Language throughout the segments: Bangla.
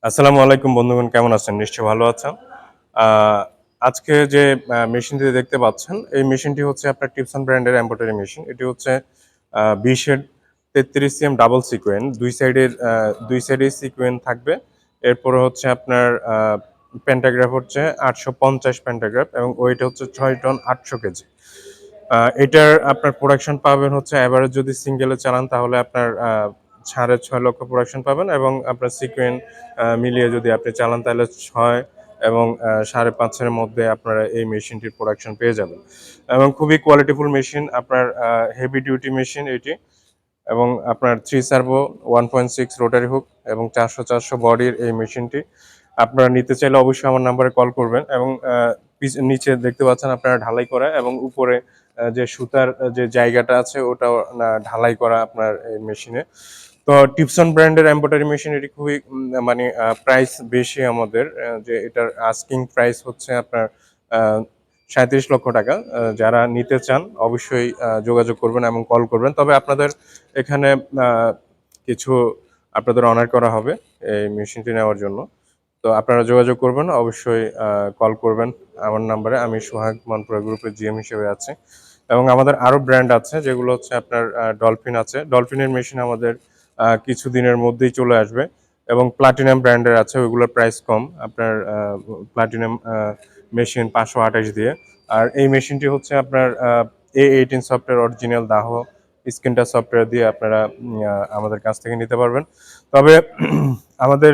আসসালামু আলাইকুম বন্ধুগণ, কেমন আছেন? নিশ্চয়ই ভালো আছেন। আহ, আজকে যে মেশিনটি দেখতে পাচ্ছেন, এই মেশিনটি হচ্ছে আপনার টিপসন ব্র্যান্ডের এমব্রয়ডারি মেশিন। এটি হচ্ছে 20-এর 33 সিএম ডাবল সিকোয়েন্ট, দুই সাইডে সিকোয়েন্ট থাকবে। এরপরে হচ্ছে আপনার প্যান্টাগ্রাফ হচ্ছে 850 প্যান্টাগ্রাফ এবং ওয়েট হচ্ছে 6 টন 800 কেজি। এটার আপনার প্রোডাকশন পাবেন হচ্ছে এভারেজ যদি সিঙ্গেলে চালান তাহলে আপনার 6.5 লক্ষ প্রোডাকশন পাবেন, এবং আপনার সিকোয়েন্ট মিলিয়ে যদি আপনি চালান তাহলে 6 এবং 5.5-এর মধ্যে আপনারা এই মেশিনটির প্রোডাকশন পেয়ে যাবেন। এবং খুবই কোয়ালিটিফুল মেশিন, আপনার হেভি ডিউটি মেশিন এটি। এবং আপনার 3 সার্ভো 1.6 রোটারি হুক এবং 400 বডির এই মেশিনটি আপনারা নিতে চাইলে অবশ্যই আমার নাম্বারে কল করবেন। এবং নিচে দেখতে পাচ্ছেন আপনারা ঢালাই করা, এবং উপরে যে সুতার যে জায়গাটা আছে ওটাও ঢালাই করা আপনার এই মেশিনে। তো টিপসন ব্র্যান্ডের এমব্রয়ডারি মেশিন এটি খুবই মানে প্রাইস বেশি আমাদের, যে এটার আস্কিং প্রাইস হচ্ছে আপনার 37 লক্ষ টাকা। যারা নিতে চান অবশ্যই যোগাযোগ করবেন এবং কল করবেন। তবে আপনাদের এখানে আহ, কিছু আপনাদের অনার করা হবে এই মেশিনটি নেওয়ার জন্য। তো আপনারা যোগাযোগ করবেন, অবশ্যই কল করবেন আমার নাম্বারে। আমি সোহাগ মনপুরা গ্রুপের জিএম হিসেবে আছি। এবং আমাদের আরও ব্র্যান্ড আছে, যেগুলো হচ্ছে আপনার ডলফিন আছে। ডলফিনের মেশিন আমাদের কিছু দিনের মধ্যেই চলে আসবে। এবং প্লাটিনাম ব্র্যান্ডের আছে, ওইগুলোর প্রাইস কম। আপনার প্লাটিনাম মেশিন 528 দিয়ে। আর এই মেশিনটি হচ্ছে আপনার A18 সফটওয়্যার অরিজিনাল দাহ স্ক্রিনটা সফটওয়্যার দিয়ে আপনারা আমাদের কাছ থেকে নিতে পারবেন। তবে আমাদের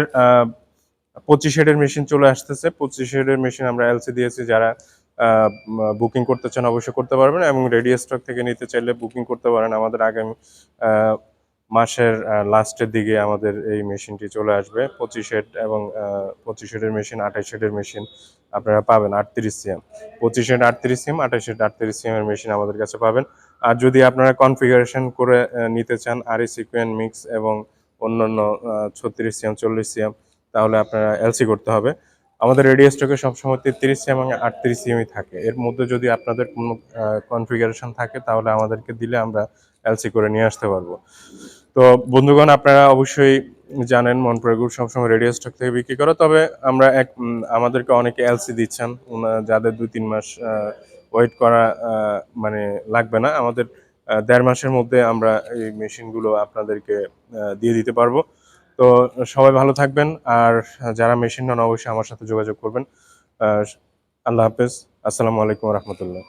25 হেডের মেশিন চলে আসতেছে। 25 হেডের মেশিন আমরা এলসি দিয়েছি, যারা বুকিং করতে চান অবশ্যই করতে পারবেন, এবং রেডি স্টক থেকে নিতে চাইলে বুকিং করতে পারেন। আমাদের আগামী আহ, মাসের লাস্টের দিকে আমাদের এই মেশিনটি চলে আসবে। 25 হেড এবং 25 হেডের মেশিন, 28 হেডের মেশিন আপনারা পাবেন। 38 CM, 25 head 38 CM, 28 head 38 CM এর মেশিন আমাদের কাছে পাবেন। আর যদি আপনারা কনফিগারেশন করে নিতে চান আরই সিকোয়েন্ট মিক্স এবং অন্যান্য 36 সিএম 40 সিএম, তাহলে আপনারা এলসি করতে হবে। আমাদের রেডি স্টকে সবসময় 33 সিএম এবং 38 সিএমই থাকে। এর মধ্যে যদি আপনাদের কোনো কনফিগারেশন থাকে তাহলে আমাদেরকে দিলে আমরা এলসি করে নিয়ে আসতে পারবো। তো বন্ধুগণ, আপনারা অবশ্যই জানেন মনপুরা গ্রুপ সবসময় রেডিও স্টক থেকে বিক্রি করে। তবে আমরা আমাদেরকে অনেকে এলসি দিচ্ছেন, যাদের 2-3 মাস ওয়েট করা মানে লাগবে না। আমাদের 1.5 মাসের মধ্যে আমরা এই মেশিনগুলো আপনাদেরকে দিয়ে দিতে পারবো। তো সবাই ভালো থাকবেন। আর যারা মেশিন নেন অবশ্যই আমার সাথে যোগাযোগ করবেন। আহ, আল্লাহ হাফেজ। আসসালামু আলাইকুম রহমতুল্লাহ।